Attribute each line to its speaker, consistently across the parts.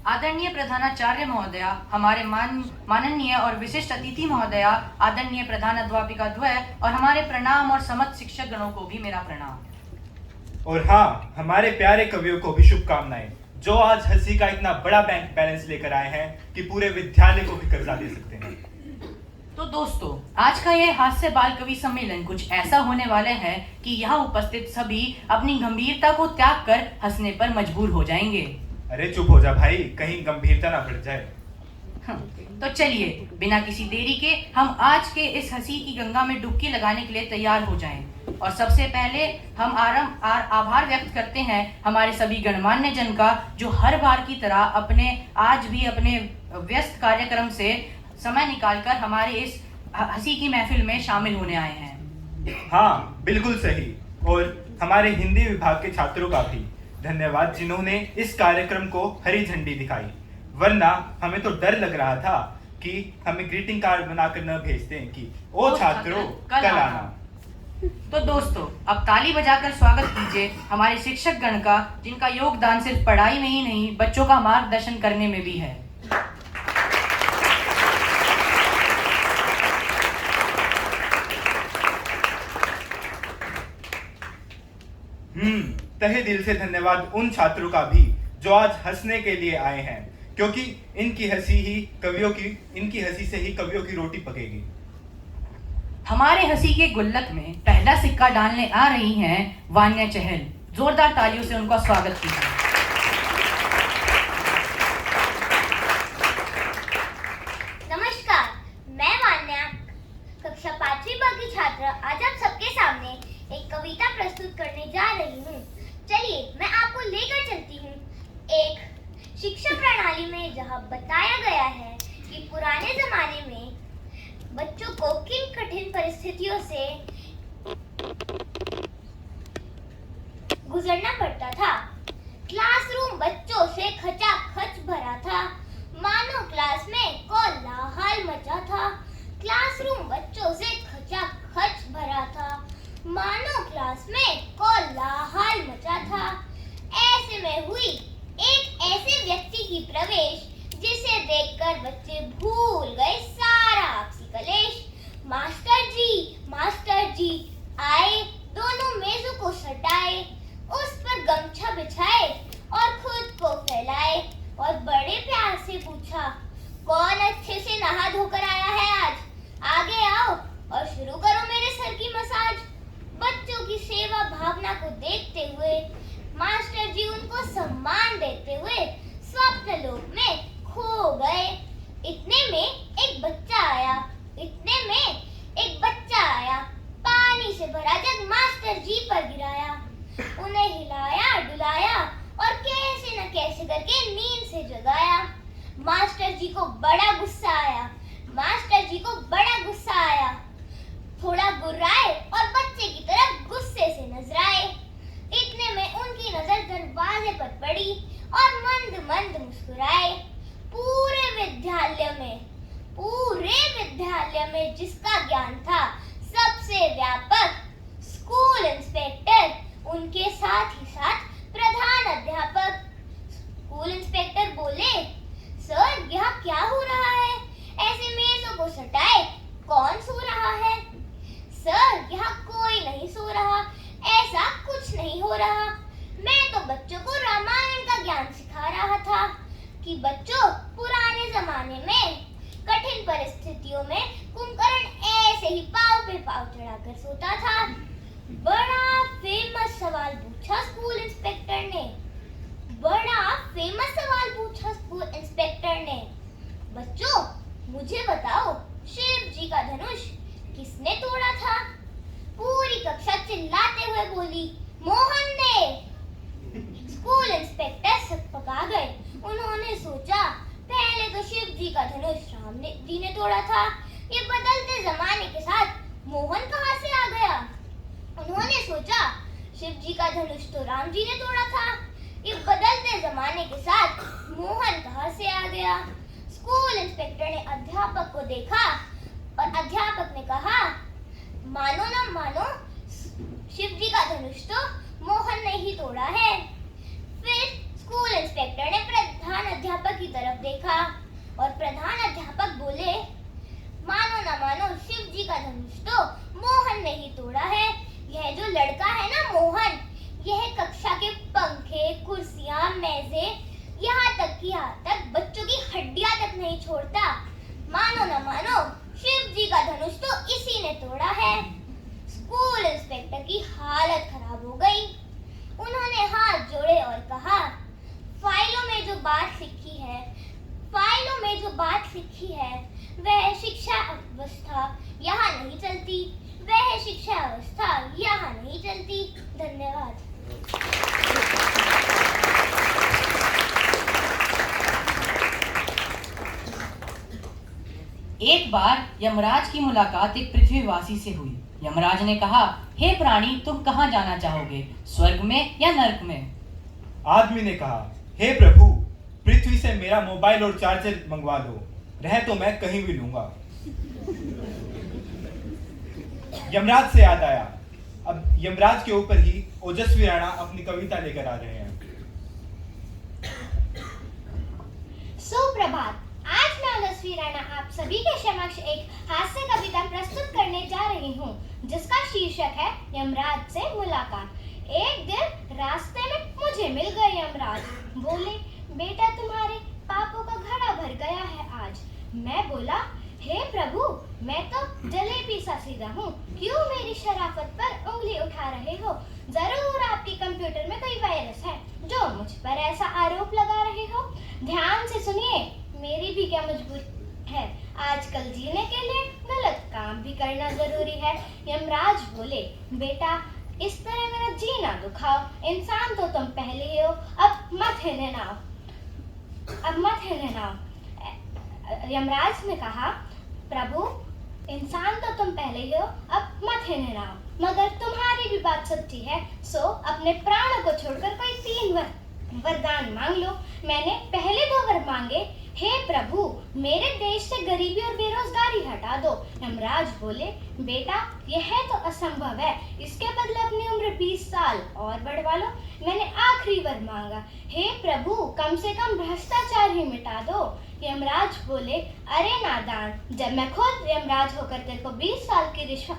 Speaker 1: आदरणीय प्रधानाचार्य महोदया, हमारे माननीय और विशिष्ट अतिथि महोदया, आदरणीय प्रधान अध्यापिका द्वय और हमारे प्रणाम और समस्त शिक्षक गणों को भी मेरा प्रणाम।
Speaker 2: और हाँ, हमारे प्यारे कवियों को भी शुभकामनाएं, जो आज हंसी का इतना बड़ा बैंक बैलेंस लेकर आए हैं कि पूरे विद्यालय को भी कर्जा दे सकते हैं।
Speaker 1: तो दोस्तों, आज का यह हास्य बाल कवि सम्मेलन कुछ ऐसा होने वाला है कि यहाँ उपस्थित सभी अपनी गंभीरता को त्याग कर हंसने पर मजबूर हो जाएंगे।
Speaker 2: अरे चुप हो जा भाई, कहीं गंभीरता ना बढ़ जाए।
Speaker 1: तो चलिए, बिना किसी देरी के हम आज के इस हंसी की गंगा में डुबकी लगाने के लिए तैयार हो जाएं। और सबसे पहले हम आभार व्यक्त करते हैं हमारे सभी गणमान्य जन का, जो हर बार की तरह आज भी अपने व्यस्त कार्यक्रम से समय निकालकर हमारे इस हंसी की महफिल में शामिल होने आए हैं।
Speaker 2: हाँ, बिल्कुल सही। और हमारे हिंदी विभाग के छात्रों का भी धन्यवाद, जिन्होंने इस कार्यक्रम को हरी झंडी दिखाई, वरना हमें तो डर लग रहा था कि हमें ग्रीटिंग कार्ड बनाकर न भेज दें कि ओ छात्रों कल आना।
Speaker 1: तो दोस्तों, अब ताली बजाकर स्वागत कीजिए हमारे शिक्षक गण का, जिनका योगदान सिर्फ पढ़ाई में ही नहीं, बच्चों का मार्गदर्शन करने में भी है।
Speaker 2: तहे दिल से धन्यवाद उन छात्रों का भी जो आज हंसने के लिए आए हैं, क्योंकि इनकी हंसी से ही कवियों की रोटी पकेगी।
Speaker 1: हमारे हंसी के गुल्लक में पहला सिक्का डालने आ रही हैं वान्या चहल। जोरदार तालियों से उनका स्वागत कीजिए।
Speaker 3: नमस्कार, मैं वान्या, कक्षा 5वीं ब की छात्र, आज आप सबके सामने एक कविता प्रस्तुत करने जा रही हूँ। चलिए, मैं आपको लेकर चलती हूँ एक शिक्षा प्रणाली में, जहाँ बताया गया है कि पुराने जमाने में बच्चों को किन कठिन परिस्थितियों से गुजरना पड़ता था। क्लासरूम बच्चों से खचाखच भरा था, मानो क्लास में कोलाहल मचा था। क्लासरूम बच्चों से खचाखच भरा था, मानो क्लास में कोलाहल मचा था। ऐसे में हुई एक ऐसे व्यक्ति की प्रवेश, जिसे देखकर बच्चे भूल गए सारा आपसी कलेश। मास्टर जी आए, दोनों मेजों को सटाए, उस पर गमछा बिछाए और खुद को फैलाए और बड़े प्यार से पूछा, कौन अच्छे से नहा धोकर आया है आज? आगे आओ और शुरू करो मेरे सर की मसाज। बच्चों की सेवा भावना को देखते हुए मास्टर जी उनको सम्मान देते हुए स्वप्न लोक में खो गए। इतने में एक बच्चा आया, पानी से भरा जग मास्टर जी पर गिराया। उन्हें हिलाया डुलाया और कैसे न कैसे करके नींद से जगाया। मास्टर जी को बड़ा गुस्सा आया, थोड़ा गुर्राए और बच्चे की तरफ गुस्से से नजराए। इतने में उनकी नजर दरवाजे पर पड़ी और मंद मंद मुस्कुराए। पूरे विद्यालय में जिसका ज्ञान था सबसे व्यापक, स्कूल इंस्पेक्टर, उनके साथ ही साथ प्रधान अध्यापक। स्कूल इंस्पेक्टर बोले, सर यह क्या हो रहा है? ऐसे मेजों को सटाए कौन सो रहा है? सर यहाँ कोई नहीं सो रहा, ऐसा कुछ नहीं हो रहा। मैं तो बच्चों को रामायण का ज्ञान सिखा रहा था कि बच्चों, पुराने जमाने में कठिन परिस्थितियों में कुंभकर्ण ऐसे ही पांव पे पांव चढ़ाकर सोता था। बड़ा फेमस सवाल पूछा स्कूल इंस्पेक्टर ने। बच्चों, मुझे बताओ, शिव जी का धनुष किसने तोड़ा था? पूरी कक्षा चिल्लाते हुए बोली, मोहन ने। स्कूल इंस्पेक्टर सकपका गए। उन्होंने सोचा, पहले तो शिव जी का धनुष राम जी ने तोड़ा था, ये बदलते जमाने के साथ मोहन कहाँ से आ गया? उन्होंने सोचा, शिव जी का धनुष तो राम जी ने तोड़ा था, ये बदलते जमाने के साथ मोहन कहाँ से आ गया? स्कूल इंस्पेक्टर ने अध्यापक को देखा और अध्यापक ने कहा, मानो ना मानो, शिव जी का धनुष तो मोहन ने ही तोड़ा है। फिर स्कूल इंस्पेक्टर ने प्रधान अध्यापक कुर्सियां, मेजें, यहाँ तक बच्चों की हड्डियां तक नहीं छोड़ता। मानो न मानो, शिव जी का धनुष तो इसी ने तोड़ा है। स्कूल इंस्पेक्टर की हालत खराब हो गई। उन्होंने हाथ जोड़े और कहा, फाइलों में जो बात लिखी है वह शिक्षा व्यवस्था यहाँ नहीं चलती, वह शिक्षा व्यवस्था यहाँ नहीं चलती। धन्यवाद।
Speaker 1: एक बार यमराज की मुलाकात एक पृथ्वीवासी से हुई। यमराज ने कहा, हे प्राणी, तुम कहाँ जाना चाहोगे, स्वर्ग में या नरक में?
Speaker 2: आदमी ने कहा, हे प्रभु, पृथ्वी से मेरा मोबाइल और चार्जर मंगवा दो, रह तो मैं कहीं भी लूंगा। यमराज से याद आया, अब यमराज के ऊपर ही ओजस्वी राणा अपनी कविता लेकर आ रहे हैं।
Speaker 3: सुप्रभात। आज मैं ओजस्वी राणा आप सभी के समक्ष एक हास्य कविता प्रस्तुत करने जा रही हूँ, जिसका शीर्षक है यमराज से मुलाकात। एक दिन रास्ते में मुझे मिल गए यमराज। बोले, बेटा तुम्हारे पापों का घड़ा भर गया है आज। मैं बोला, हे प्रभु, मैं तो जलेबी सा सीधा हूँ, क्यों मेरी शराफत पर उंगली उठा रहे हो? जरूर आपके कंप्यूटर में कोई वायरस है जो मुझ पर ऐसा आरोप लगा रहे हो। ध्यान से सुनिए, मेरी भी क्या मजबूरी है, आजकल जीने के लिए गलत काम भी करना जरूरी है। यमराज बोले, बेटा इस तरह मेरा जीना दुखाओ, इंसान तो तुम पहले ही हो, अब मत हिलने ना। यमराज ने कहा, प्रभु, इंसान तो तुम पहले ही हो, अब मत हिलने ना, मगर तुम्हारी भी बात सच्ची है, सो अपने प्राणों को छोड़कर कोई 3 वरदान मांग लो। मैंने पहले 2 वर मांगे, हे प्रभु, मेरे देश से गरीबी और बेरोजगारी हटा दो। यमराज बोले, बेटा यह तो असंभव है, इसके बदले अपनी उम्र 20 साल और बढ़वा लो। मैंने आखिरी वर मांगा, हे प्रभु, कम से कम भ्रष्टाचार ही मिटा दो। यमराज बोले, अरे नादान, जब मैं खुद यमराज होकर तेरे को 20 साल की रिश्वत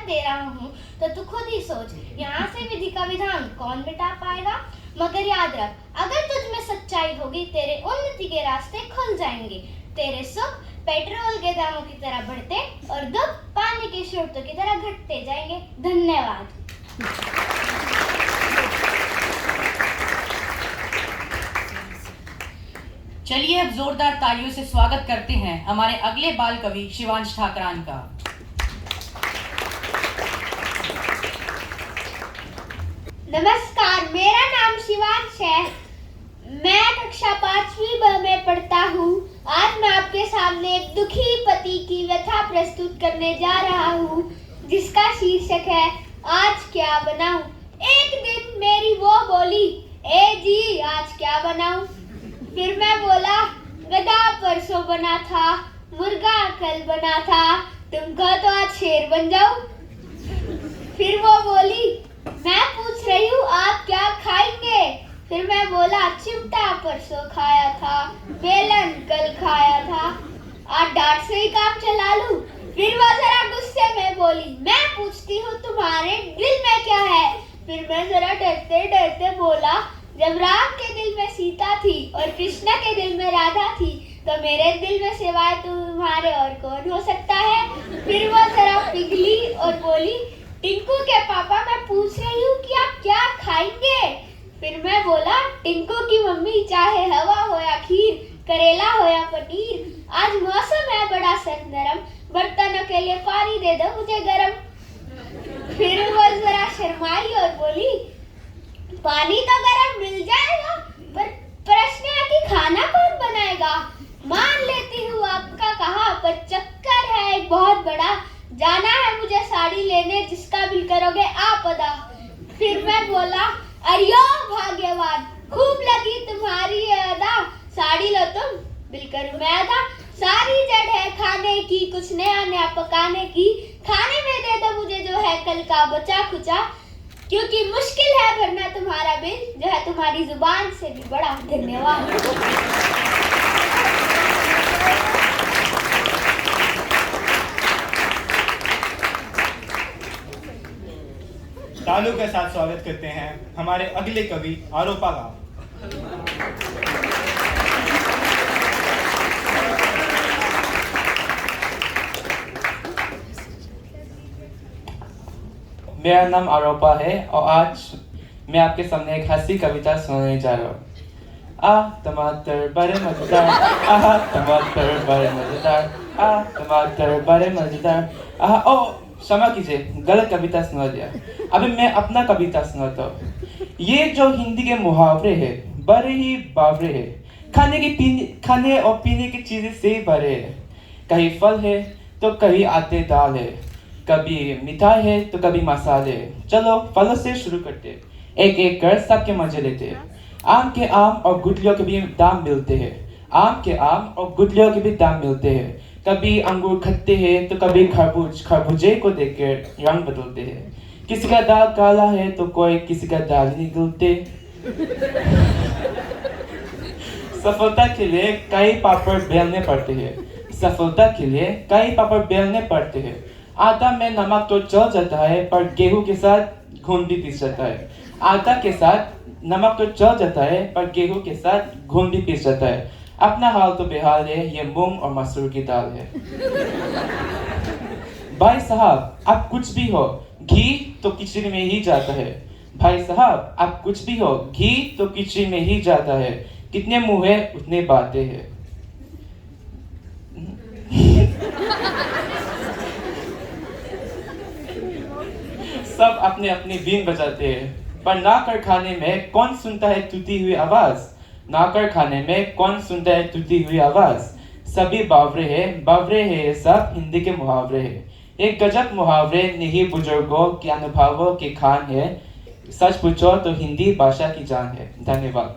Speaker 3: दे रहा हूँ, तो तू खुद ही सोच, यहाँ से विधि का विधान कौन मिटा पाएगा? मगर याद रख, अगर तुझ में सच्चाई होगी, तेरे उन्नति के रास्ते खुल जाएंगे। तेरे सुख पेट्रोल के दामों की तरह बढ़ते और दुख पानी के स्रोतों की तरह घटते जाएंगे। धन्यवाद।
Speaker 1: चलिए अब जोरदार तालियों से स्वागत करते हैं हमारे अगले बाल कवि शिवांश ठाकरान का।
Speaker 3: नमस्कार, मेरा नाम शिवांश है। मैं कक्षा 5वीं ब में पढ़ता हूँ। आज मैं आपके सामने एक दुखी पति की व्यथा प्रस्तुत करने जा रहा हूँ, जिसका शीर्षक है आज क्या बनाऊं। एक दिन मेरी वो बोली, ए जी आज क्या बनाऊं? फिर मैं बोला, गधा परसों बना था, मुर्गा कल बना था, तुम कहो तो आज शेर बन जाऊं। फिर वो बोली, मैं पूछ रही हूँ आप क्या खाएंगे? फिर मैं बोला, चिमटा परसों खाया था, बेलन कल खाया था, आज डांट से ही काम चला लूं। फिर वो जरा गुस्से में बोली, मैं पूछती हूँ तुम्हारे दिल में क्या है? फिर मैं जरा डरते डरते बोला, जब राम के दिल में सीता थी और कृष्णा के दिल में राधा थी, तो मेरे दिल में सिवाय तुम्हारे और कौन हो सकता है? फिर वो जरा पिघली और बोली, टिंकू के पापा मैं पूछ रही हूँ कि आप क्या खाएंगे? फिर मैं बोला, टिंकू की मम्मी चाहे हवा हो या खीर, करेला हो या पनीर, आज मौसम है बड़ा सरगर्म, बर्तनों के लिए पानी दे दो मुझे गरम। फिर वो जरा शर्माई और बोली, पानी तो गरम मिल जाएगा, पर प्रश्न है कि खाना कौन बनाएगा? मान लेती हूँ आपका कहा, पर चक्कर है एक बहुत बड़ा, जाना है मुझे साड़ी लेने, जिसका बिल करोगे आप अदा। फिर मैं बोला, अरियो भाग्यवान, खूब लगी तुम्हारी ये अदा, साड़ी लो तुम, बिल करूं मैं अदा। सारी जड़ है खाने की, कुछ नया नया पकाने की, खाने में दे दो मुझे जो है कल का बचा खुचा, क्योंकि मुश्किल है भरना तुम्हारा बिल, जो है तुम्हारी जुबान से भी बड़ा। धन्यवाद।
Speaker 2: तालों के साथ स्वागत करते हैं हमारे अगले कवि आरोपा का।
Speaker 4: मेरा नाम आरोपा है और आज मैं आपके सामने एक हंसी कविता सुनाने जा रहा हूँ। टमाटर बड़े मजेदार, टमाटर बड़े मजेदार, टमाटर बड़े मजेदार। ओ क्षमा कीजिए, गलत कविता सुना दिया। अभी मैं अपना कविता सुनाता हूँ। ये जो हिंदी के मुहावरे हैं बड़े ही बावरे हैं। खाने और पीने की चीजें से भरे हैं। कहीं फल है तो कहीं आटे दाल है, कभी मिठाई है तो कभी मसाले। चलो फलों से शुरू करते, एक एक कर सबके मजे लेते। आम के आम और गुठलियों के भी दाम मिलते हैं। आम के आम और गुठलियों के भी दाम मिलते हैं। कभी अंगूर खट्टे हैं तो कभी खरबूजे को देखकर रंग बदलते हैं। किसी का दाल काला है तो कोई किसी का दाल नहीं गलते। सफलता के लिए कई पापड़ बेलने पड़ते हैं। सफलता के लिए कई पापड़ बेलने पड़ते हैं। आटा में नमक तो चल जाता है पर गेहूं के साथ घुन भी पिस जाता है। आटा के साथ नमक तो चल जाता है पर गेहूं के साथ घुन भी पिस जाता है। अपना हाल तो बेहाल है, ये मूंग और मसूर की दाल है। भाई साहब आप कुछ भी हो, घी तो खिचड़ी में ही जाता है। भाई साहब आप कुछ भी हो, घी तो खिचड़ी में ही जाता है। कितने मुंह है उतने बातें हैं। सब अपने अपने बीन बजाते हैं पर नाकर खाने में कौन सुनता है टूटी हुई आवाज। नाकर खाने में कौन सुनता है टूटी हुई आवाज। सभी बावरे हैं ये सब हिंदी के मुहावरे हैं। एक गजब मुहावरे नहीं बुजुर्गों के अनुभवों की खान है। सच पूछो तो हिंदी भाषा की जान है। धन्यवाद।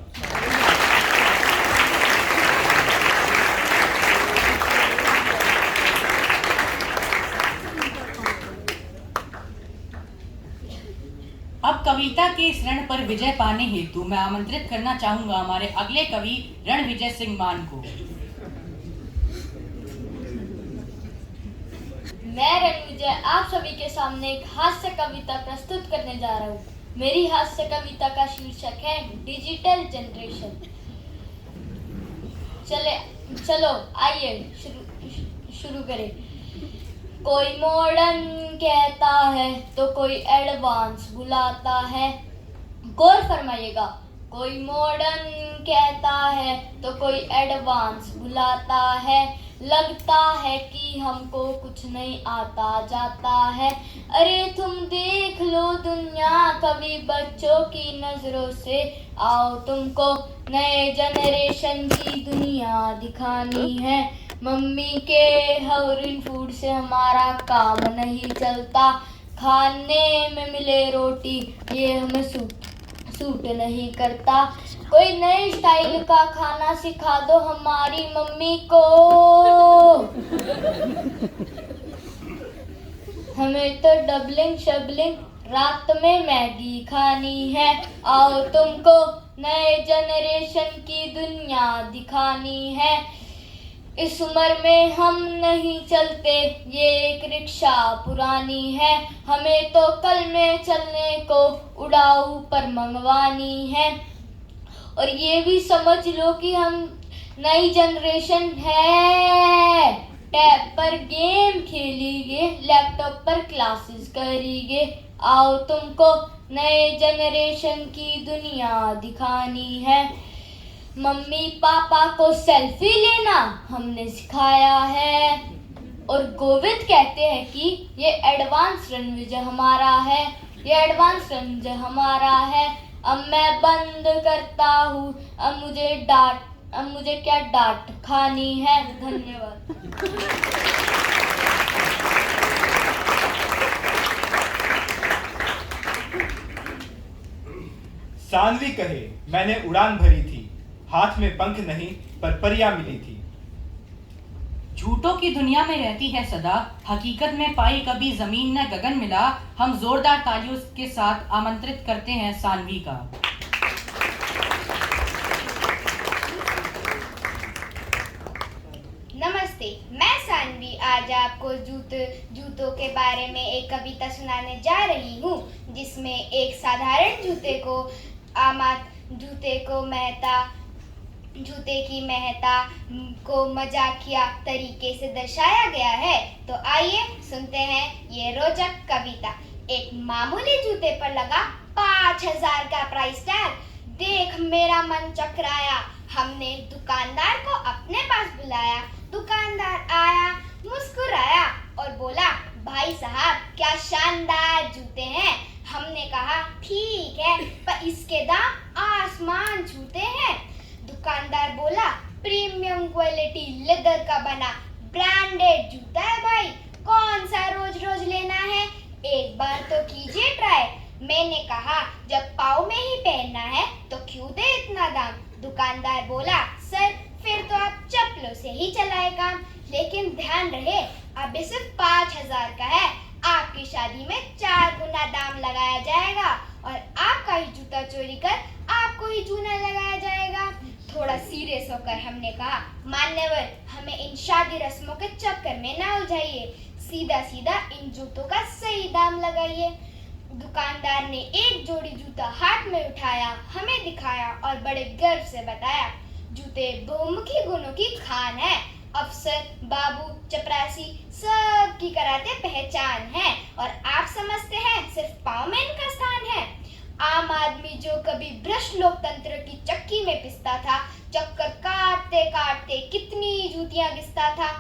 Speaker 1: अब कविता के इस रण पर विजय पाने हेतु मैं आमंत्रित करना चाहूंगा हमारे अगले कवि रणविजय सिंह मान को।
Speaker 3: मैं रणविजय आप सभी के सामने एक हास्य कविता प्रस्तुत करने जा रहा हूँ। मेरी हास्य कविता का शीर्षक है डिजिटल जनरेशन। चलो आइए शुरू करें। कोई मॉडर्न कहता है तो कोई एडवांस बुलाता है। गौर फरमाइएगा, कोई मॉडर्न कहता है तो कोई एडवांस बुलाता है। लगता है कि हमको कुछ नहीं आता जाता है। अरे तुम देख लो दुनिया कभी बच्चों की नजरों से। आओ तुमको नए जनरेशन की दुनिया दिखानी है। मम्मी के हवरिन फूड से हमारा काम नहीं चलता। खाने में मिले रोटी ये हमें सूट नहीं करता। कोई नए स्टाइल का खाना सिखा दो हमारी मम्मी को। हमें तो डबलिंग शबलिंग रात में मैगी खानी है। आओ तुमको नए जनरेशन की दुनिया दिखानी है। इस उम्र में हम नहीं चलते, ये एक रिक्शा पुरानी है। हमें तो कल में चलने को उड़ाऊ पर मंगवानी है। और ये भी समझ लो कि हम नई जनरेशन है। टैब पर गेम खेलीगे, लैपटॉप पर क्लासेस करीगे। आओ तुमको नए जनरेशन की दुनिया दिखानी है। मम्मी पापा को सेल्फी लेना हमने सिखाया है। और गोविंद कहते हैं कि ये एडवांस रणविजय हमारा है। ये एडवांस रणविजय हमारा है। अब मैं बंद करता हूँ, अब मुझे क्या डांट खानी है। धन्यवाद।
Speaker 2: सानवी कहे मैंने उड़ान भरी थी, हाथ में पंख नहीं पर परियां मिली थी।
Speaker 1: झूठों की दुनिया में रहती है सदा, हकीकत में पाई कभी जमीन न गगन मिला। हम जोरदार तालियों के साथ आमंत्रित करते हैं सानवी का।
Speaker 3: नमस्ते, मैं सानवी आज आपको जूतों के बारे में एक कविता सुनाने जा रही हूँ। जिसमें एक साधारण जूते की महत्ता को मजाकिया तरीके से दर्शाया गया है। तो आइए सुनते हैं ये रोचक कविता। एक मामूली जूते पर लगा 5000 का प्राइस टैग, देख मेरा मन चकराया। हमने दुकानदार को अपने पास बुलाया। दुकानदार आया, मुस्कुराया और बोला, भाई साहब क्या शानदार जूते हैं। हमने कहा ठीक है, पर इसके दाम आसमान छूते हैं। दुकानदार बोला, प्रीमियम क्वालिटी लेदर का बना ब्रांडेड जूता है भाई, कौन सा रोज रोज लेना है, एक बार तो कीजिए ट्राई। मैंने कहा जब पाँव में ही पहनना है तो क्यों दे इतना दाम। दुकानदार बोला, सर फिर तो आप चप्पलों से ही चलाए काम, लेकिन ध्यान रहे अब ये सिर्फ 5000 का है, आपकी शादी में 4 गुना दाम लगाया जाएगा और आपका ही जूता चोरी कर आपको ही चूना लगाया जाएगा। थोड़ा सीरियस होकर हमने कहा, मान्यवर हमें इन शादी रस्मों के चक्कर में ना उलझाइए, सीधा सीधा इन जूतों का सही दाम लगाइए। दुकानदार ने एक जोड़ी जूता हाथ में उठाया, हमें दिखाया और बड़े गर्व से बताया, जूते बहुमुखी गुणों की खान है, अफसर बाबू चपरासी सब की कराते पहचान है और आप समझते हैं सिर्फ पाँव में इनका स्थान है। आम आदमी जो कभी भ्रष्ट लोकतंत्र की चक्की में पिसता था, चक्कर काटते काटते कितनी जूतियां घिसता था,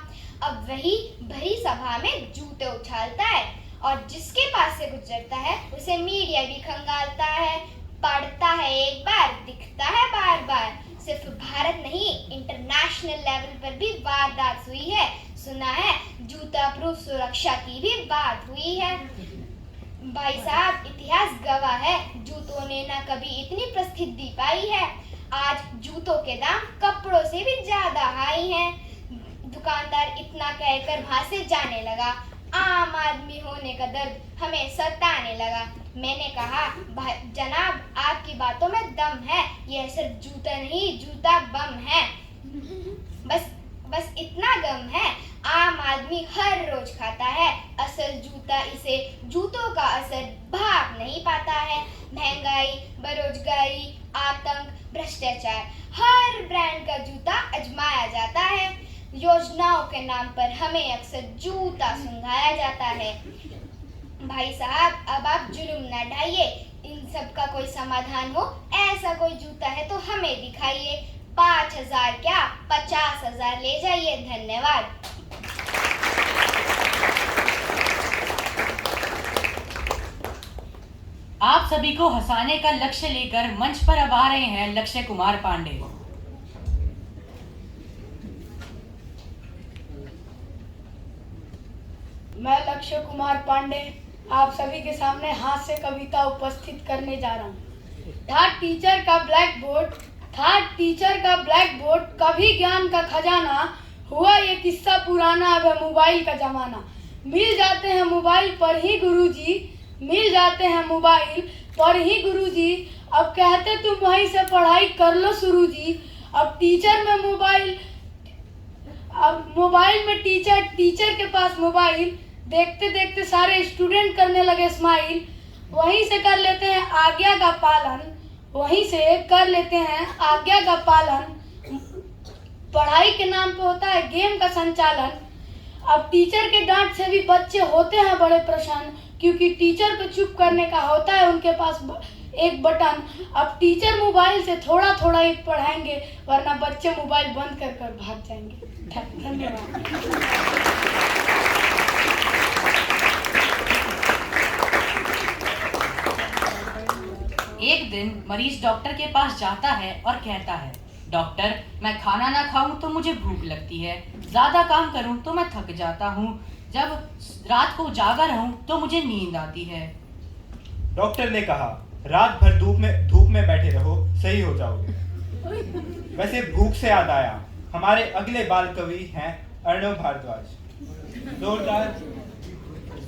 Speaker 3: अब वही भरी सभा में जूते उछालता है और जिसके पास से गुजरता है उसे मीडिया भी खंगालता है। पढ़ता है एक बार, दिखता है बार बार। सिर्फ भारत नहीं, इंटरनेशनल लेवल पर भी वारदात हुई है। सुना है जूता प्रूफ सुरक्षा की भी बात हुई है। भाई साहब इतिहास गवाह है, जूतों ने ना कभी इतनी प्रसिद्धि पाई है। आज जूतों के दाम कपड़ों से भी ज्यादा हाई हैं। दुकानदार इतना कहकर वहां से जाने लगा। आम आदमी होने का दर्द हमें सताने लगा। मैंने कहा, जनाब आपकी बातों में दम है, यह सिर्फ जूता नहीं जूता बम है। बस इतना गम है, आम आदमी हर रोज खाता है, असल जूता इसे जूतों का असर भाग नहीं पाता है। महंगाई, बेरोजगारी, आतंक, भ्रष्टाचार, हर ब्रांड का जूता आजमाया जाता है। योजनाओं के नाम पर हमें अक्सर जूता सुंघाया जाता है। भाई साहब अब आप जुल्म ना ढाइए, इन सब का कोई समाधान हो, ऐसा कोई जूता है तो हमें दिखाइए। 5000 क्या 50,000 ले जाइए। धन्यवाद।
Speaker 1: आप सभी को हंसाने का लक्ष्य लेकर मंच पर अब आ रहे हैं लक्ष्य कुमार पांडे।
Speaker 5: मैं लक्ष्य कुमार पांडे आप सभी के सामने हास्य कविता उपस्थित करने जा रहा हूँ। था टीचर का ब्लैक बोर्ड, कभी ज्ञान का खजाना, हुआ ये किस्सा पुराना, अब है मोबाइल का जमाना। मिल जाते हैं मोबाइल पर ही गुरुजी, अब कहते तुम वहीं से पढ़ाई कर लो शुरू जी। अब मोबाइल में टीचर के पास मोबाइल, देखते देखते सारे स्टूडेंट करने लगे स्माइल। वहीं से कर लेते हैं आज्ञा का पालन, पढ़ाई के नाम पे होता है गेम का संचालन। अब टीचर के डांट से भी बच्चे होते हैं बड़े प्रसन्न, क्योंकि टीचर को चुप करने का होता है उनके पास एक बटन। अब टीचर मोबाइल से थोड़ा थोड़ा ही पढ़ाएंगे, वरना बच्चे मोबाइल बंद कर भाग जाएंगे। धन्यवाद।
Speaker 1: एक दिन मरीज डॉक्टर के पास जाता है और कहता है, डॉक्टर मैं खाना ना खाऊं तो मुझे भूख लगती है, ज्यादा काम करूं तो मैं थक जाता हूं, जब रात को जागा रहूं तो मुझे नींद आती है।
Speaker 2: डॉक्टर ने कहा, रात भर धूप में बैठे रहो, सही हो जाओगे। वैसे भूख से याद आया, हमारे अगले बाल कवि हैं अर्णव भारद्वाज।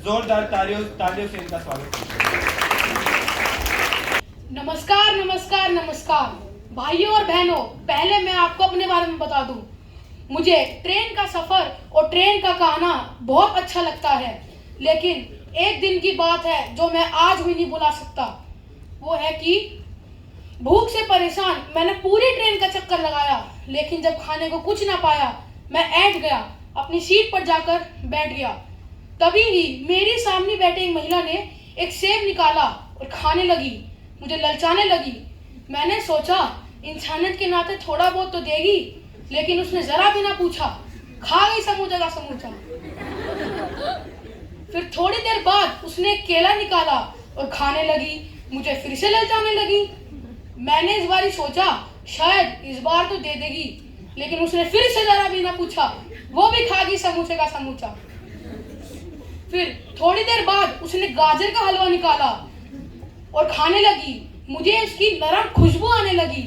Speaker 2: जोरदार तालियों से इनका स्वागत कीजिए।
Speaker 5: नमस्कार भाइयों और बहनों, पहले मैं आपको अपने बारे में बता दूं। मुझे ट्रेन का सफर और ट्रेन का कहना बहुत अच्छा लगता है, लेकिन एक दिन की बात है जो मैं आज भी नहीं भुला सकता। वो है कि भूख से परेशान मैंने पूरी ट्रेन का चक्कर लगाया, लेकिन जब खाने को कुछ ना पाया मैं ऐंठ गया, अपनी सीट पर जाकर बैठ गया। तभी ही मेरी सामने बैठे एक महिला ने एक सेब निकाला और खाने लगी, मुझे ललचाने लगी। मैंने सोचा इंसानियत के नाते थोड़ा बहुत तो देगी, लेकिन उसने जरा भी ना पूछा, खा गई समूचा का समूचा। फिर थोड़ी देर बाद उसने एक केला निकाला और खाने लगी, मुझे फिर से ललचाने लगी। मैंने इस बार ही सोचा शायद इस बार तो दे देगी, लेकिन उसने फिर से जरा भी ना पूछा, वो भी खा गई समूचे का समूचा। फिर थोड़ी देर बाद उसने गाजर का हलवा निकाला और खाने लगी, मुझे उसकी नरम खुशबू आने लगी।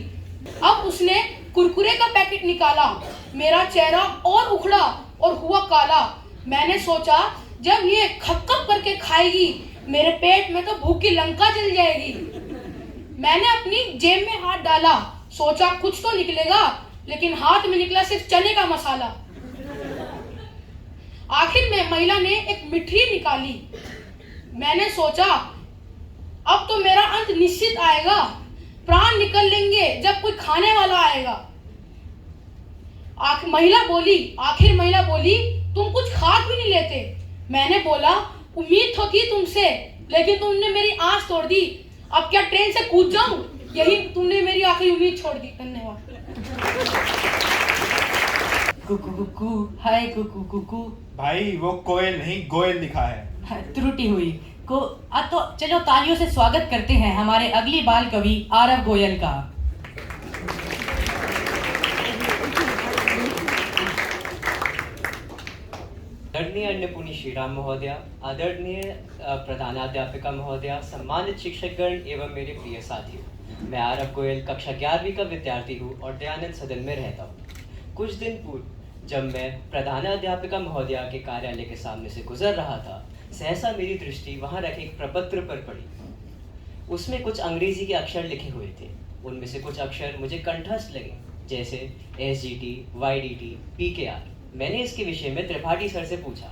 Speaker 5: अब उसने कुरकुरे का पैकेट निकाला, मेरा चेहरा और उखड़ा और हुआ काला। मैंने सोचा जब ये खप-खप करके खाएगी मेरे पेट में तो भूख की लंका जल जाएगी। मैंने अपनी जेब में हाथ डाला, सोचा कुछ तो निकलेगा, लेकिन हाथ में निकला सिर्फ चने का मसाला। आखिर में महिला ने एक मिठाई निकाली। मैंने सोचा अब तो मेरा अंत निश्चित आएगा, प्राण निकल लेंगे जब कोई खाने वाला आएगा। महिला बोली तुम कुछ खा क्यों नहीं लेते? मैंने बोला उम्मीद तो थी तुमसे, लेकिन तुमने मेरी आस तोड़ दी। अब क्या ट्रेन से कूद जाऊं? यही तुमने मेरी आखिरी उम्मीद छोड़ दी। धन्यवाद।
Speaker 1: कुकू कुकू, हाय कुकू कुकू।
Speaker 2: भाई वो कोयल नहीं गोयल लिखा है।
Speaker 1: त्रुटि हुई को। तो चलो तालियों से स्वागत करते हैं हमारे अगली बाल कवि आरव गोयल का।
Speaker 6: आदरणीय अन्नपूर्णी श्रीराम महोदया, आदरणीय प्रधानाध्यापिका महोदया, सम्मानित शिक्षकगण एवं मेरे प्रिय साथियों, मैं आरव गोयल कक्षा 11वीं का विद्यार्थी हूँ और दयानंद सदन में रहता हूँ। कुछ दिन पूर्व जब मैं प्रधानाध्यापिका महोदया के कार्यालय के सामने से गुजर रहा था, सहसा मेरी दृष्टि वहाँ रखे एक प्रपत्र पर पड़ी। उसमें कुछ अंग्रेजी के अक्षर लिखे हुए थे। उनमें से कुछ अक्षर मुझे कंठस्थ लगे, जैसे SGT, YDT, PKR। मैंने इसके विषय में त्रिपाठी सर से पूछा।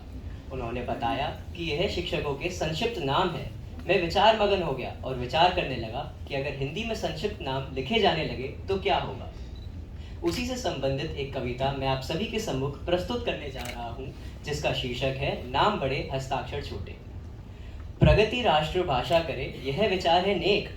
Speaker 6: उन्होंने बताया कि यह शिक्षकों के संक्षिप्त नाम है। मैं विचार मगन हो गया और विचार करने लगा कि अगर हिंदी में संक्षिप्त नाम लिखे जाने लगे तो क्या होगा। उसी से संबंधित एक कविता मैं आप सभी के सम्मुख प्रस्तुत करने जा रहा हूँ, जिसका शीर्षक है नाम बड़े हस्ताक्षर छोटे। प्रगति राष्ट्र भाषा करे यह विचार है नेक,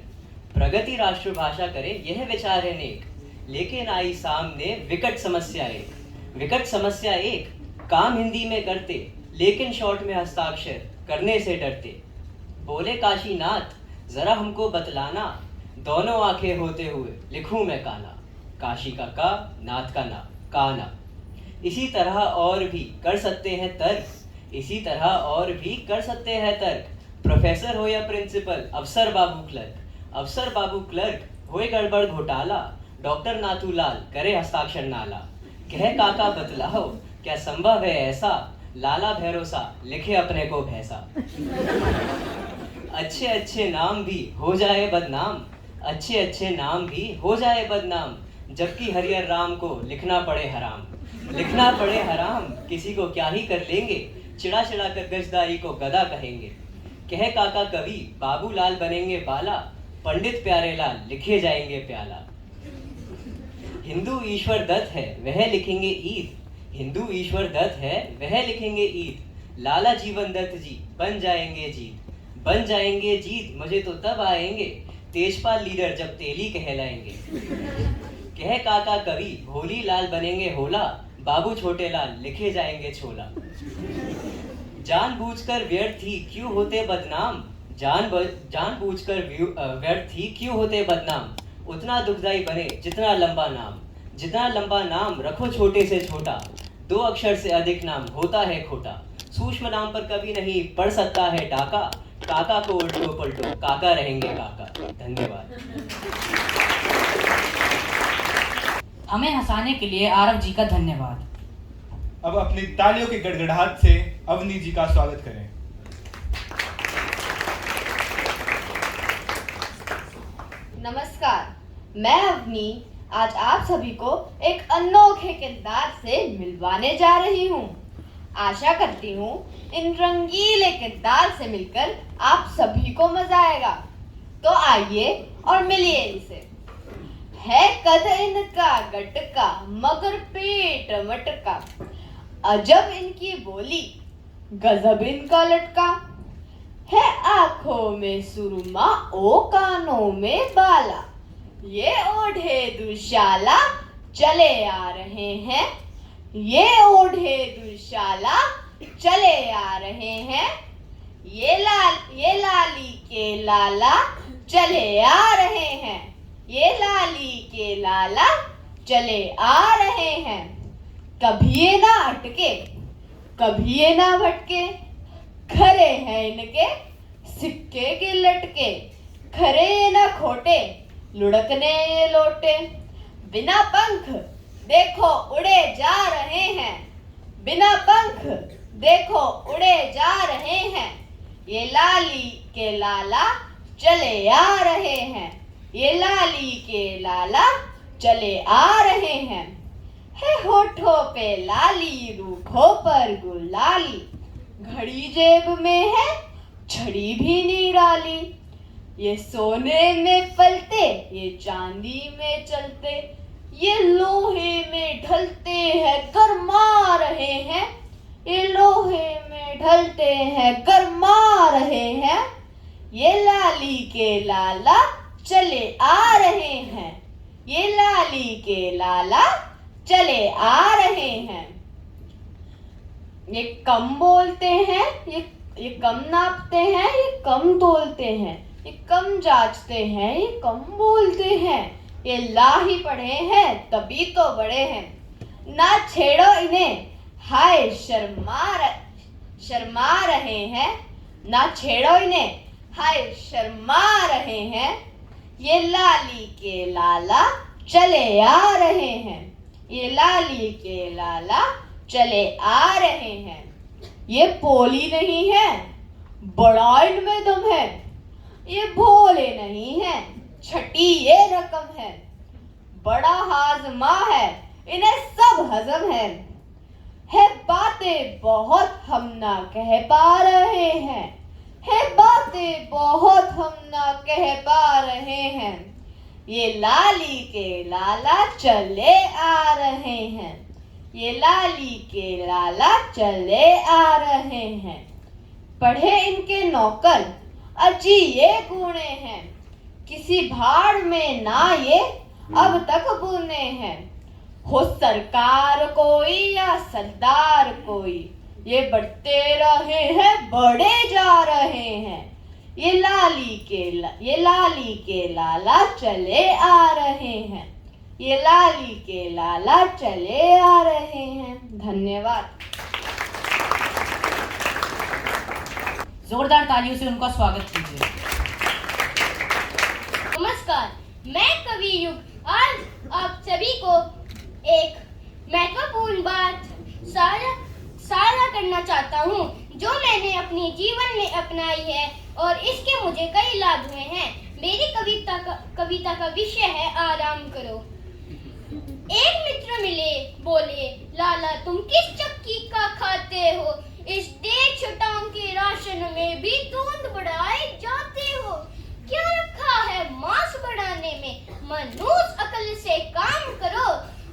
Speaker 6: प्रगति राष्ट्र भाषा करे यह विचार है नेक, लेकिन आई सामने विकट समस्या एक। विकट समस्या एक, काम हिंदी में करते लेकिन शॉर्ट में हस्ताक्षर करने से डरते। बोले काशीनाथ जरा हमको बतलाना, दोनों आंखें होते हुए लिखूं मैं काना। काशी का का, नाथ का ना, काना। इसी तरह और भी कर सकते हैं तर्क, इसी तरह और भी कर सकते हैं तर्क। प्रोफेसर हो या प्रिंसिपल, अफसर बाबू क्लर्क, अफसर बाबू क्लर्क होए गड़बड़ घोटाला, डॉक्टर नाथूलाल करे हस्ताक्षर नाला। कह काका बतलाओ क्या संभव है ऐसा, लाला भैरोसा लिखे अपने को भैंसा। अच्छे अच्छे नाम भी हो जाए बदनाम, अच्छे अच्छे नाम भी हो जाए बदनाम, जबकि हरिहर राम को लिखना पड़े हराम। लिखना पड़े हराम, किसी को क्या ही कर लेंगे, चिड़ा चिड़ा कर गजदारी को गदा कहेंगे। कह काका कवि बाबूलाल बनेंगे बाला, पंडित प्यारे लाल लिखे जाएंगे प्याला। हिंदू ईश्वर दत्त है वह लिखेंगे ईद, हिंदू ईश्वर दत्त है वह लिखेंगे ईद। लाला जीवन दत्त जी बन जाएंगे जीत, बन जाएंगे जीत मुझे तो तब आएंगे, तेजपाल लीडर जब तेली कहलाएंगे। कह काका कवि होली लाल बनेंगे होला, बाबू छोटे लाल लिखे जाएंगे छोला। जानबूझकर व्यर्थ ही क्यों होते बदनाम, जानबूझकर व्यर्थ ही क्यों होते बदनाम। उतना दुखदाई बने जितना लंबा नाम, जितना लंबा नाम रखो छोटे से छोटा, दो अक्षर से अधिक नाम होता है खोटा। सूक्ष्म नाम पर कभी नहीं पड़ सकता है डाका, काका को उल्टो पलटो काका रहेंगे काका। धन्यवाद।
Speaker 1: हमें हंसाने के लिए आरव जी का धन्यवाद।
Speaker 2: अब अपनी तालियों के गड़गड़ाहट से अवनी जी का स्वागत करें।
Speaker 7: नमस्कार, मैं अवनी आज आप सभी को एक अनोखे किरदार से मिलवाने जा रही हूँ। आशा करती हूँ इन रंगीले किरदार से मिलकर आप सभी को मजा आएगा। तो आइए और मिलिए इनसे। है कद इनका गटका मगर पेट मटका, अजब इनकी बोली गजब इनका लटका। है आंखों में सुरमा ओ कानों में बाला, ये ओढ़े दुशाला चले आ रहे हैं। ये ओढ़े दुशाला चले आ रहे हैं। ये लाली के लाला चले आ रहे हैं। ये लाली के लाला चले आ रहे हैं। कभी ये ना अटके कभी ये ना भटके, खरे हैं इनके सिक्के के लटके। खरे ये ना खोटे लुढ़कने ये लोटे, बिना पंख देखो उड़े जा रहे हैं। बिना पंख देखो उड़े जा रहे हैं। ये लाली के लाला चले आ रहे हैं। ये लाली के लाला चले आ रहे हैं। है होठों पे लाली रूखों पर गुलाली, घड़ी जेब में है छड़ी भी निराली। ये सोने में पलते ये चांदी में चलते, ये लोहे में ढलते हैं गरमा रहे हैं। ये लोहे में ढलते हैं गरमा रहे हैं। ये लाली के लाला चले आ रहे हैं। ये लाली के लाला चले आ रहे हैं। ये कम बोलते हैं, ये कम नापते हैं, ये कम तोलते हैं, ये कम जांचते हैं, ये कम बोलते हैं। ये ला ही पढ़े हैं तभी तो बड़े हैं। ना छेड़ो इन्हें हाय शर्मा रहे हैं। ना छेड़ो इन्हें हाय शर्मा रहे हैं। ये लाली के लाला चले आ रहे हैं। ये लाली के लाला चले आ रहे हैं। ये पोली नहीं है बड़ा इनमें दम है। ये भोले नहीं है छठी ये रकम है। बड़ा हाजमा है इन्हें सब हजम है बातें बहुत हम ना कह पा रहे हैं। है बातें बहुत हम ना कह पा रहे हैं। ये लाली के लाला चले आ रहे हैं। ये लाली के लाला चले आ रहे हैं। पढ़े इनके नौकर अजी ये गुणे हैं। किसी भाड़ में ना ये अब तक बुने हैं। हो सरकार कोई या सरदार कोई, ये बढ़ते रहे हैं बड़े जा रहे हैं। ये लाली के लाला चले आ रहे हैं। ये लाली के लाला चले आ रहे हैं। धन्यवाद।
Speaker 1: जोरदार तालियों से उनका स्वागत कीजिए।
Speaker 3: नमस्कार, मैं कवि युग आज आप सभी को एक महत्वपूर्ण बात साझा करना चाहता हूँ जो मैंने अपने जीवन में अपनाई है और इसके मुझे कई लाभ हुए हैं। मेरी कविता का विषय है आराम करो। एक मित्र मिले, बोले लाला तुम किस चक्की का खाते हो? इस डेढ़ छटांग के राशन में भी दूध बढ़ाए जाते हो। क्या रखा है मांस बढ़ाने में? मनुष्य अकल से काम करो।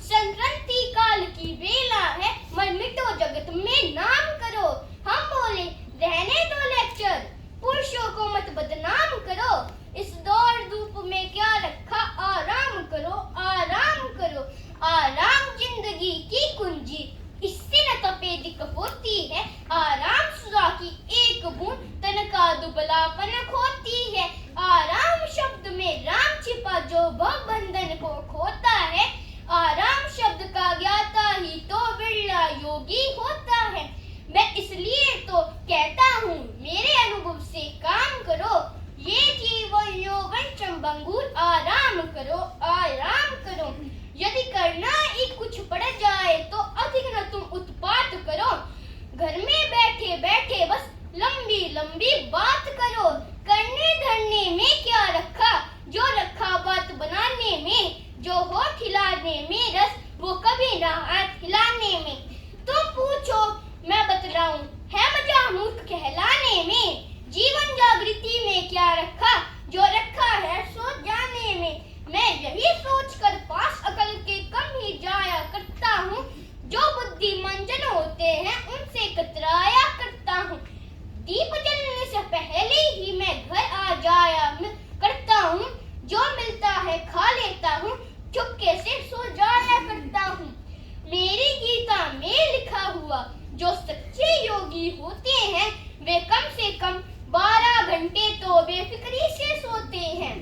Speaker 3: संक्रांति काल की बेला है, मन मिटो जगत में नाम करो। हम बोले रहने दो लेक्चर, पुरुषों को मत बदनाम करो। इस दौड़ धूप में क्या रखा? आराम करो, आराम करो। आराम जिंदगी की कुंजी, इससे न तपेदिक होती है। आराम सुधा की एक बूंद, तन का दुबलापन खोती है। आराम शब्द में राम छिपा जो बंधन को खोता है। आराम शब्द का ज्ञाता ही तो बिरला योगी होता है। मैं इसलिए तो कहता हूँ मेरे अनुभव से काम करो। ये जीवन यौवन चंबंगूर, आराम करो, आराम करो। यदि करना ही कुछ पड़ जाए तो अधिक न तुम उत्पात करो। घर में बैठे बैठे बस लंबी लंबी बात करो। करने धरने में क्या रखा? जो रखा बात बनाने में। जो होठ हिलाने में रस, वो कभी ना हाथ हिलाने में। तुम पूछो मैं बतलाऊं, है मजा मूर्ख कहलाने में, जीवन जागृति में क्या रखा, जो रखा है सो जाने में। मैं यही सोचकर पास अकल के कम ही जाया करता हूँ, जो बुद्धिमंजन होते हैं उनसे कतराया करता हूँ। दीप जलने से पहले ही मैं घर आ जाया करता हूँ, जो मिलता है खा लेता हूँ, चुपके से सो जाया करता हूँ। मेरी गीता में लिखा हुआ जो सच्चे योगी होते हैं वे कम से कम 12 घंटे तो बेफिक्री से सोते हैं।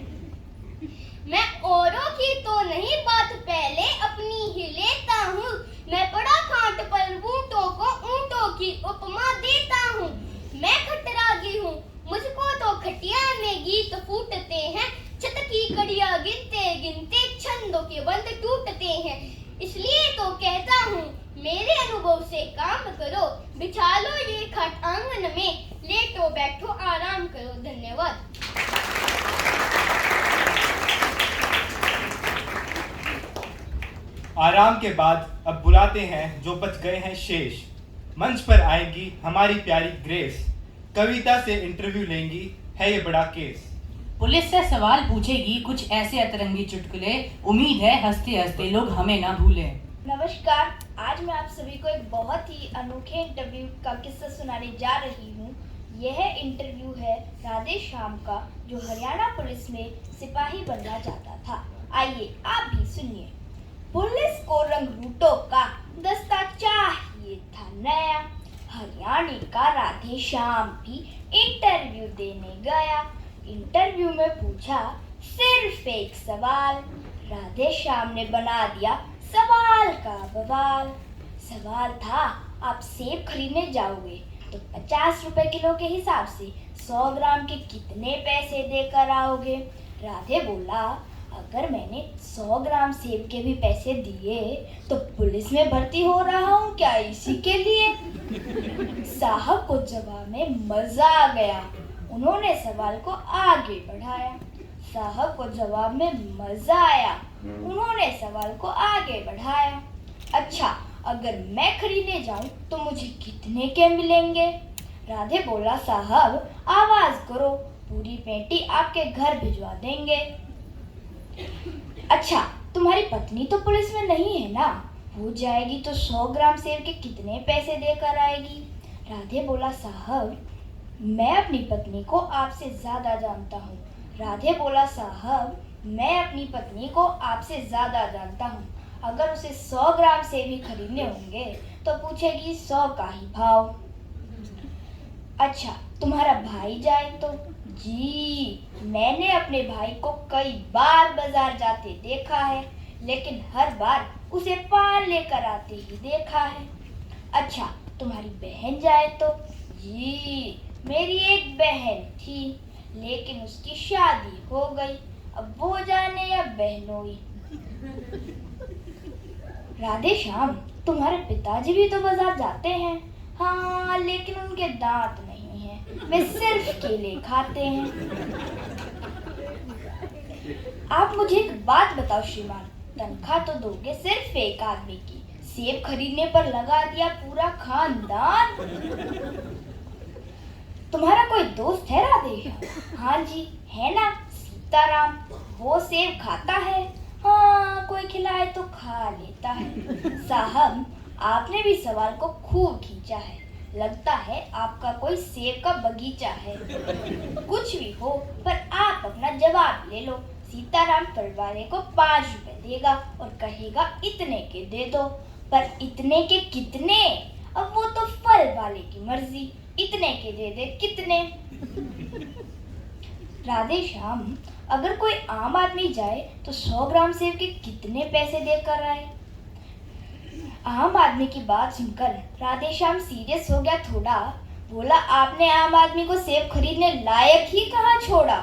Speaker 3: मैं औरों की तो नहीं बात पहले अपनी ही लेता हूँ, मैं पड़ा खाट पर ऊंटों को ऊंटों की उपमा देता हूँ। मैं खटरागी हूँ, मुझको तो खटिया में गीत फूटते हैं, छत की कड़ियाँ गिनते गिनते छंदों के बंद टूटते हैं। इसलिए तो कहता हूँ मेरे अनुभव से काम करो, बिछा लो ये खाट आंगन में, लेटो बैठो आराम करो। धन्यवाद।
Speaker 2: आराम के बाद अब बुलाते हैं जो बच गए हैं शेष। मंच पर आएंगी हमारी प्यारी ग्रेस, कविता से इंटरव्यू लेंगी, है ये बड़ा केस।
Speaker 1: पुलिस से सवाल पूछेगी कुछ ऐसे अतरंगी चुटकुले, उम्मीद है हंसते हंसते लोग हमें ना भूलें।
Speaker 8: नमस्कार, आज मैं आप सभी को एक बहुत ही अनोखे इंटरव्यू का किस्सा सुनाने जा रही हूँ। यह इंटरव्यू है राधे श्याम का, जो हरियाणा पुलिस में सिपाही बनना चाहता था। आइए आप भी सुनिए। पुलिस को रंगरूटों का दस्ता चाहिए था नया, हरियाणा का राधे श्याम भी इंटरव्यू देने गया। इंटरव्यू में पूछा सिर्फ एक सवाल, राधे श्याम ने बना दिया सवाल का बवाल। सवाल था, आप सेब खरीदने जाओगे तो 50 रुपए किलो के हिसाब से 100 ग्राम के कितने पैसे देकर आओगे? राधे बोला, अगर मैंने 100 ग्राम सेब के भी पैसे दिए तो पुलिस में भर्ती हो रहा हूँ क्या इसी के लिए? साहब को जवाब में मजा आ गया, उन्होंने सवाल को आगे बढ़ाया। साहब को जवाब में मजा आया, उन्होंने सवाल को आगे बढ़ाया। अच्छा, अगर मैं खरीदने जाऊं तो मुझे कितने के मिलेंगे? राधे बोला, साहब आवाज करो, पूरी पेटी आपके घर भिजवा देंगे। अच्छा, तुम्हारी पत्नी तो पुलिस में नहीं है ना, हो जाएगी तो 100 ग्राम सेब के कितने पैसे देकर आएगी? राधे बोला, साहब मैं अपनी पत्नी को आपसे ज्यादा जानता हूँ। राधे बोला, साहब मैं अपनी पत्नी को आपसे ज्यादा जानता हूँ, अगर उसे 100 ग्राम सेब ही खरीदने होंगे तो पूछेगी 100 का ही भाव। अच्छा, तुम्हारा भाई जाए तो? जी, मैंने अपने भाई को कई बार बाजार जाते देखा है, लेकिन हर बार उसे पान लेकर आते ही देखा है। अच्छा, तुम्हारी बहन जाए तो? जी, मेरी एक बहन थी, लेकिन उसकी शादी हो गई, अब वो जाने या बहनोई। राधे श्याम, तुम्हारे पिताजी भी तो बाजार जाते हैं। हाँ, लेकिन उनके दांत नहीं हैं, वे सिर्फ केले खाते हैं। आप मुझे एक बात बताओ श्रीमान, तनख्वाह तो दोगे सिर्फ एक आदमी की, सेब खरीदने पर लगा दिया पूरा खानदान। तुम्हारा कोई दोस्त है राधे? हाँ जी, है ना, सीताराम, वो सेब खाता है। हाँ, कोई खिलाए तो खा लेता है। साहब, आपने भी सवाल को खूब खींचा है, लगता है आपका कोई सेब का बगीचा है। कुछ भी हो, पर आप अपना जवाब ले लो। सीताराम फल वाले को 5 रुपए देगा और कहेगा इतने के दे दो, पर इतने के कितने? अब वो तो फल वाले की मर्जी, इतने के दे दे कितने। राधे श्याम, अगर कोई आम आदमी जाए तो 100 ग्राम सेब के कितने पैसे देकर आए? आम आदमी की बात सुनकर राधे श्याम सीरियस हो गया थोड़ा, बोला, आपने आम आदमी को सेब खरीदने लायक ही कहाँ छोड़ा?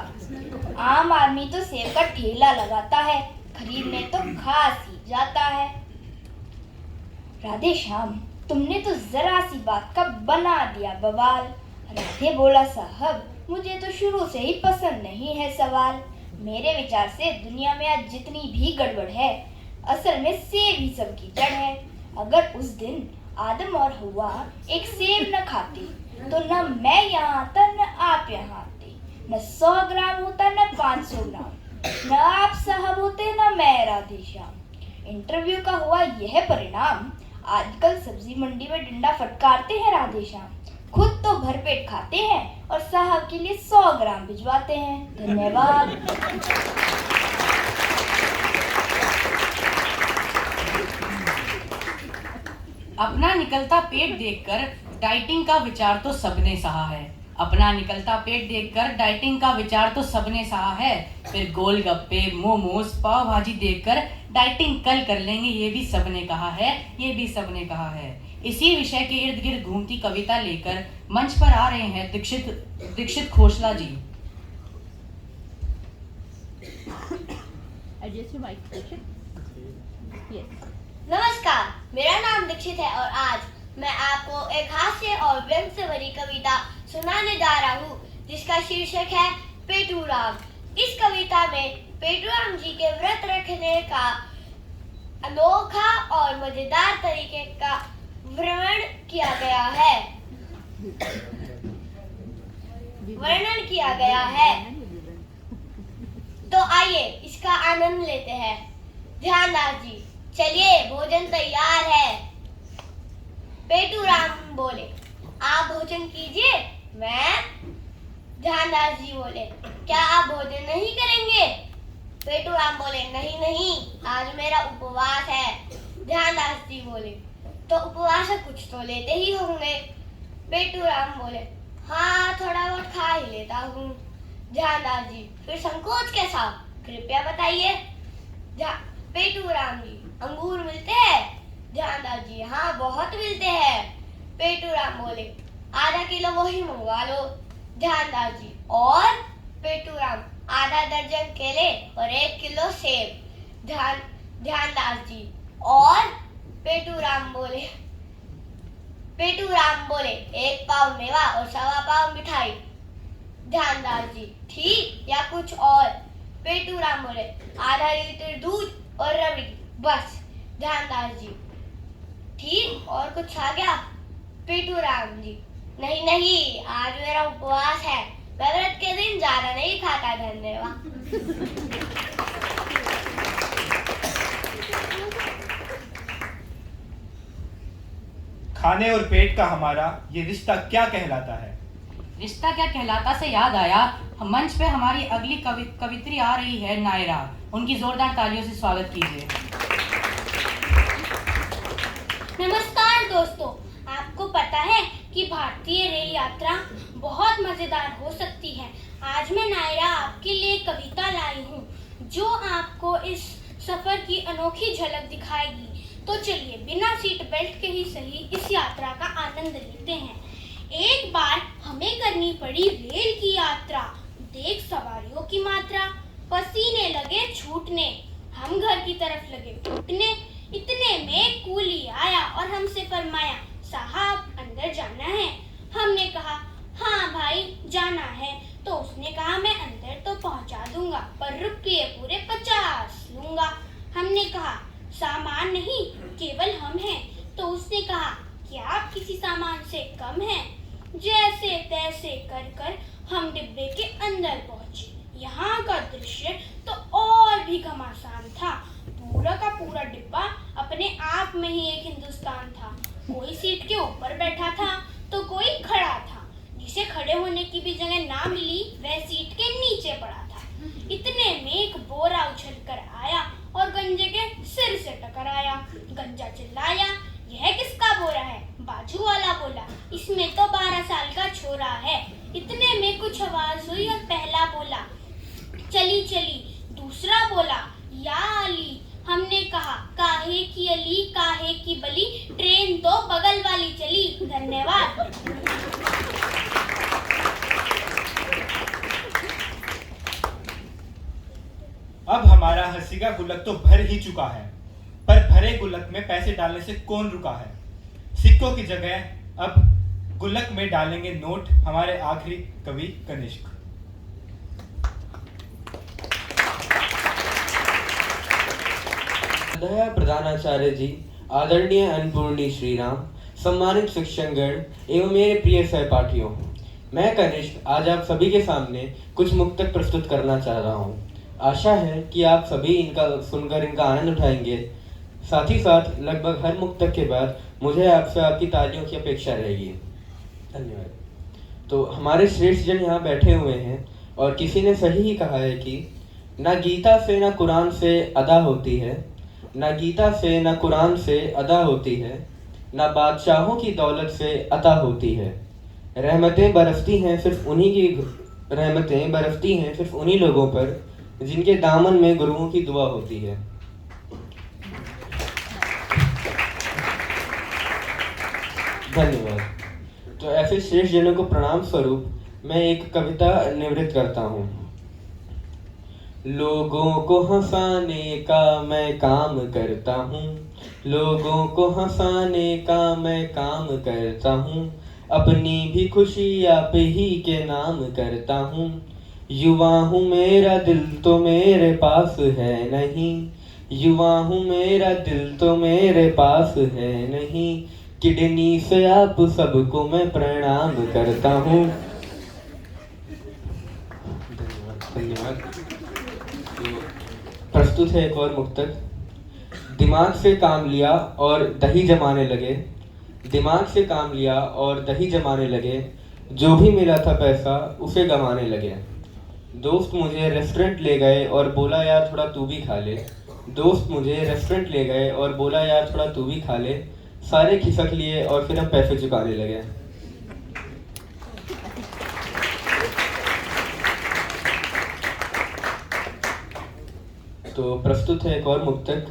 Speaker 8: आम आदमी तो सेब का ठेला लगाता है, खरीदने तो खास ही जाता है। राधे श्याम, तुमने तो जरा सी बात का बना दिया बवाल। राधे बोला, साहब मुझे तो शुरू से ही पसंद नहीं है सवाल। मेरे विचार से दुनिया में आज जितनी भी गड़बड़ है, असल में सेब ही सबकी जड़ है। अगर उस दिन आदम और हवा एक सेब न खाते तो न मैं यहाँ आता न आप यहाँ आते, न 100 ग्राम होता न 500 ग्राम, न आप साहब होते न मैं राधेश्याम। इंटरव्यू का हुआ यह परिणाम, आजकल सब्जी मंडी में डंडा फटकारते हैं राधेश्याम, खुद तो भरपेट खाते हैं और साहब के लिए 100 ग्राम भिजवाते हैं। धन्यवाद।
Speaker 1: अपना निकलता पेट देखकर डाइटिंग का विचार तो सबने सहा है। अपना निकलता पेट देखकर डाइटिंग का विचार तो सबने सहा है। फिर गोलगप्पे, मोमोज, पाव भाजी देखकर डाइटिंग कल कर लेंगे, ये भी सबने कहा है, ये भी सबने कहा है। इसी विषय के इर्द गिर्द घूमती कविता लेकर मंच पर आ रहे हैं दीक्षित खोसला जी।
Speaker 3: नमस्कार, मेरा नाम दीक्षित है और आज मैं आपको एक हास्य और व्यंग से भरी कविता सुनाने जा रहा हूँ, जिसका शीर्षक है पेटूराम। इस कविता में पेटूराम जी के व्रत रखने का अनोखा और मजेदार तरीके का वर्णन किया गया है। तो आइए इसका आनंद लेते हैं। ध्यानदार जी, चलिए भोजन तैयार है। पेटूराम बोले, आप भोजन कीजिए। मैं। ध्यानदार जी बोले, क्या आप भोजन नहीं करेंगे? पेटूराम बोले, नहीं नहीं, आज मेरा उपवास है। ध्यानदार जी बोले, तो उपवास से कुछ तो लेते ही होंगे। पेटूराम बोले, हाँ थोड़ा बहुत खा ही लेता हूँ। ध्यानदार जी, फिर संकोच कैसा, कृपया बताइए। पेटूराम जी, अंगूर मिलते हैं? ध्यानदार जी, हाँ बहुत मिलते हैं। पेटूराम बोले, आधा किलो वही मंगवा लो। ध्यानदार जी, और? पेटूराम, आधा दर्जन केले और 1 किलो सेब। ध्यानदार जी, और? पेटूराम बोले 1 पाव मेवा और 1.25 पाव मिठाई। ध्यानदार जी, ठीक या कुछ और? पेटूराम बोले, आधा लीटर दूध और रबड़ी, बस। ध्यानदार जी, ठीक, और कुछ आ गया? पेटूराम जी, नहीं नहीं, आज मेरा उपवास है, मैं व्रत के दिन ज्यादा नहीं खाता। धन्यवाद।
Speaker 2: खाने और पेट का हमारा ये रिश्ता क्या कहलाता है?
Speaker 1: रिश्ता क्या कहलाता से याद आया, मंच पे हमारी अगली कवित्री आ रही है, नायरा। उनकी जोरदार तालियों से स्वागत कीजिए।
Speaker 5: नमस्कार दोस्तों, आपको पता है कि भारतीय रेल यात्रा बहुत मजेदार हो सकती है। आज मैं नायरा आपके लिए कविता लाई हूँ जो आपको इस सफर की अनोखी झलक दिखाएगी। तो चलिए बिना सीट बेल्ट के ही सही इस यात्रा का आनंद लेते हैं। एक बार हमें करनी पड़ी रेल की यात्रा, देख सवारियों की मात्रा, पसीने लगे छूटने, हम घर की तरफ लगे फूटने। इतने में कूली आया और हमसे फरमाया, साहब अंदर जाना है। हमने कहा, हाँ भाई जाना है। तो उसने कहा, मैं अंदर तो पहुंचा दूंगा, पर रुपये पूरे 50 लूंगा। हमने कहा, सामान नहीं, केवल हम हैं। तो उसने कहा, क्या आप किसी सामान से कम हैं? जैसे तैसे कर कर हम डिब्बे के अंदर पहुंचे। यहाँ का दृश्य तो और भी घमासान था। पूरा का पूरा डिब्बा अपने आप में ही एक हिंदुस्तान था। कोई सीट के ऊपर बैठा था तो कोई खड़ा था। जिसे खड़े होने की भी जगह ना मिली वह सीट के नीचे पड़ा था। इतने में एक बोरा उछल कर आया और गंजे के सिर से टकराया। गंजा चिल्लाया, यह किसका बोरा है? बाजू वाला बोला, इसमें तो 12 साल का छोरा है। इतने में कुछ आवाज हुई और पहला बोला, चली चली। दूसरा बोला, या अली। हमने कहा, काहे की अली काहे की बली, ट्रेन तो बगल वाली चली। धन्यवाद।
Speaker 2: अब हमारा हंसी का गुल्लक तो भर ही चुका है, पर भरे गुल्लक में पैसे डालने से कौन रुका है? सिक्कों की जगह अब गुल्लक में डालेंगे नोट हमारे आखिरी कवि कनिष्क।
Speaker 4: दया प्रधानाचार्य जी, आदरणीय अन्नपूर्णी श्रीराम, सम्मानित शिक्षकगण एवं मेरे प्रिय सहपाठियों, मैं कनिष्क आज आप सभी के सामने कुछ मुक्तक प्रस्तुत करना चाह रहा हूँ। आशा है कि आप सभी इनका सुनकर इनका आनंद उठाएंगे। साथ ही साथ लगभग हर मुक्तक के बाद मुझे आपसे आपकी तालियों की अपेक्षा रहेगी। धन्यवाद। तो हमारे श्रेष्ठ जन यहाँ बैठे हुए हैं और किसी ने सही ही कहा है कि ना गीता से ना कुरान से अदा होती है, ना गीता से ना कुरान से अदा होती है, ना बादशाहों की दौलत से अता होती है। रहमतें बरसती हैं सिर्फ उन्हीं लोगों पर जिनके दामन में गुरुओं की दुआ होती है। धन्यवाद। तो ऐसे श्रेष्ठ जनों को प्रणाम स्वरूप मैं एक कविता निवृत्त करता हूँ। लोगों को हंसाने का मैं काम करता हूँ, लोगों को हंसाने का मैं काम करता हूँ, अपनी भी खुशी आप ही के नाम करता हूँ। युवा हूँ मेरा दिल तो मेरे पास है नहीं, युवा हूँ मेरा दिल तो मेरे पास है नहीं, किडनी से आप सबको मैं प्रणाम करता हूँ। धन्यवाद। तो प्रस्तुत है एक और मुक्तक। दिमाग से काम लिया और दही जमाने लगे, दिमाग से काम लिया और दही जमाने लगे, जो भी मिला था पैसा उसे गंवाने लगे। दोस्त मुझे रेस्टोरेंट ले गए और बोला यार थोड़ा तू भी खा ले, दोस्त मुझे रेस्टोरेंट ले गए और बोला यार थोड़ा तू भी खा ले, सारे खिसक लिए और फिर हम पैसे चुकाने लगे। तो प्रस्तुत है एक और मुक्तक।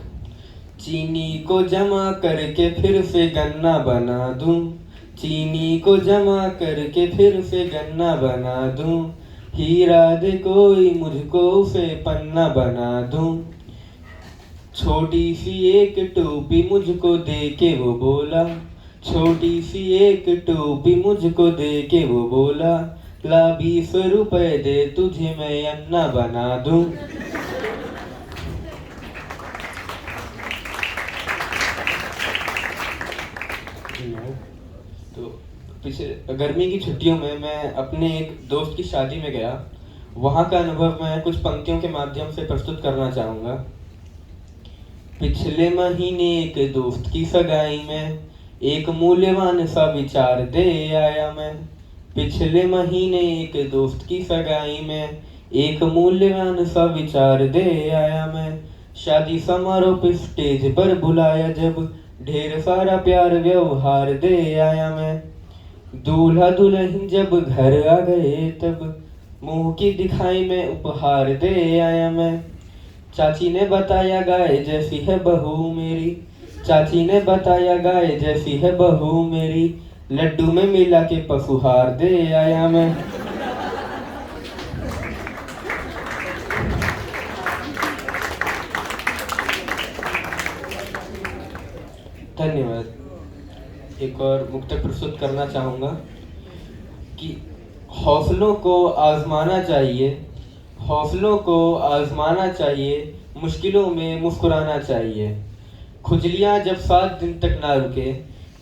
Speaker 4: चीनी को जमा करके फिर से गन्ना बना दूं, चीनी को जमा करके फिर से गन्ना बना दूं, हीरा दे कोई मुझको उसे पन्ना बना दूं। छोटी सी एक टोपी मुझको दे के वो बोला, छोटी सी एक टोपी मुझको दे के वो बोला, ला 20 रुपए दे तुझे मैं अन्ना बना दूं। तो पिछले गर्मी की छुट्टियों में मैं अपने एक दोस्त की शादी में गया। वहाँ का अनुभव मैं कुछ पंक्तियों के माध्यम से प्रस्तुत करना चाहूँगा। पिछले महीने एक दोस्त की सगाई में एक मूल्यवान सा विचार दे आया मैं, पिछले महीने एक दोस्त की सगाई में एक मूल्यवान सा विचार दे आया मैं। शादी समारोह पे स्टेज पर बुलाया जब, ढेर सारा प्यार व्यवहार दे आया मैं। दूल्हा दुल्हन जब घर आ गए तब मुंह की दिखाई में उपहार दे आया मैं। चाची ने बताया गाय जैसी है बहू मेरी, चाची ने बताया गाय जैसी है बहू मेरी, लड्डू में मिला के पशुहार दे आया मैं। धन्यवाद। एक और मुक्तक प्रस्तुत करना चाहूँगा कि हौसलों को आजमाना चाहिए, हौसलों को आजमाना चाहिए, मुश्किलों में मुस्कुराना चाहिए। खुजलियाँ जब 7 दिन तक ना रुके,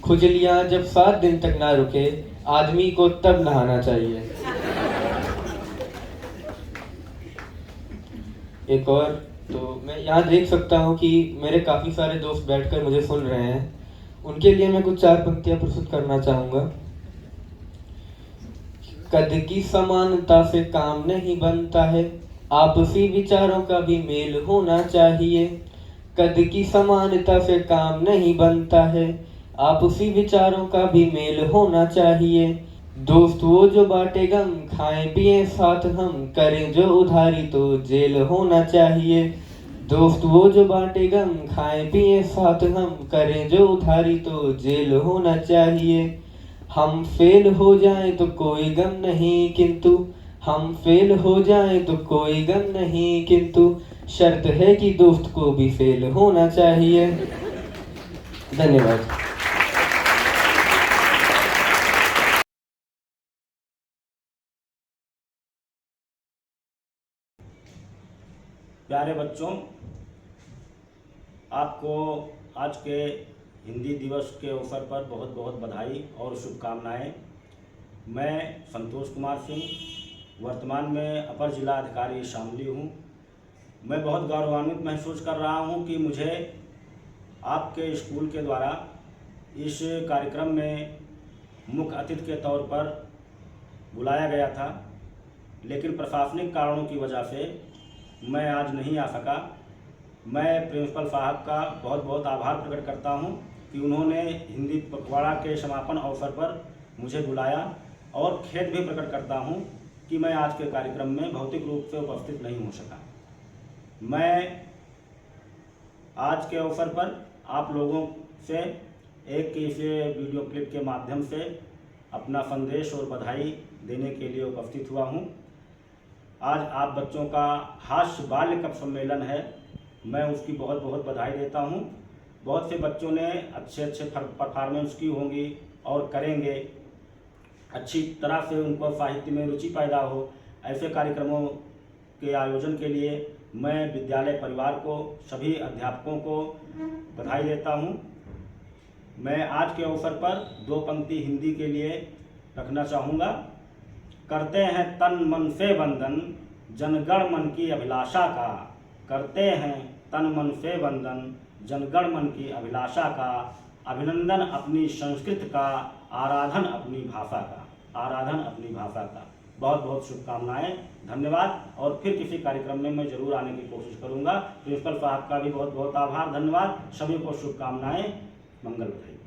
Speaker 4: खुजलियाँ जब 7 दिन तक ना रुके, आदमी को तब नहाना चाहिए। एक और, तो मैं यहाँ देख सकता हूँ कि मेरे काफ़ी सारे दोस्त बैठकर मुझे सुन रहे हैं। उनके लिए मैं कुछ 4 पंक्तियाँ प्रस्तुत करना चाहूँगा। कद की समानता से काम नहीं बनता है, आपसी विचारों का भी मेल होना चाहिए। कद की समानता से काम नहीं बनता है, आपसी विचारों का भी मेल होना चाहिए। दोस्त वो जो बांटे गम, खाएं पिए साथ हम, करें जो उधारी तो जेल होना चाहिए। दोस्त वो जो बांटे गम, खाएं पिए साथ हम, करें जो उधारी तो जेल होना चाहिए। हम फेल हो जाएं तो कोई गम नहीं, किंतु हम फेल हो जाएं तो कोई गम नहीं, किंतु शर्त है कि दोस्त को भी फेल होना चाहिए। धन्यवाद।
Speaker 9: प्यारे बच्चों, आपको आज के हिंदी दिवस के अवसर पर बहुत बहुत बधाई और शुभकामनाएं। मैं संतोष कुमार सिंह वर्तमान में अपर जिला अधिकारी शामली हूँ। मैं बहुत गौरवान्वित महसूस कर रहा हूँ कि मुझे आपके स्कूल के द्वारा इस कार्यक्रम में मुख्य अतिथि के तौर पर बुलाया गया था, लेकिन प्रशासनिक कारणों की वजह से मैं आज नहीं आ सका। मैं प्रिंसिपल साहब का बहुत बहुत आभार प्रकट करता हूं कि उन्होंने हिंदी पखवाड़ा के समापन अवसर पर मुझे बुलाया, और खेद भी प्रकट करता हूं कि मैं आज के कार्यक्रम में भौतिक रूप से उपस्थित नहीं हो सका। मैं आज के अवसर पर आप लोगों से एक इस वीडियो क्लिप के माध्यम से अपना संदेश और बधाई देने के लिए उपस्थित हुआ हूं। आज आप बच्चों का हास्य बाल्य कप सम्मेलन है, मैं उसकी बहुत बहुत बधाई देता हूं। बहुत से बच्चों ने अच्छे परफॉर्मेंस की होंगी और करेंगे, अच्छी तरह से उनको साहित्य में रुचि पैदा हो। ऐसे कार्यक्रमों के आयोजन के लिए मैं विद्यालय परिवार को, सभी अध्यापकों को बधाई देता हूं। मैं आज के अवसर पर 2 पंक्ति हिंदी के लिए रखना चाहूँगा। करते हैं तन मन से वंदन जनगण मन की अभिलाषा का, करते हैं तन मन से वंदन जनगण मन की अभिलाषा का, अभिनंदन अपनी संस्कृति का, आराधन अपनी भाषा का, आराधन अपनी भाषा का। बहुत बहुत शुभकामनाएं, धन्यवाद। और फिर किसी कार्यक्रम में मैं जरूर आने की कोशिश करूंगा। प्रिंसिपल साहब का भी बहुत बहुत आभार, धन्यवाद। सभी को शुभकामनाएं, मंगल बधाई।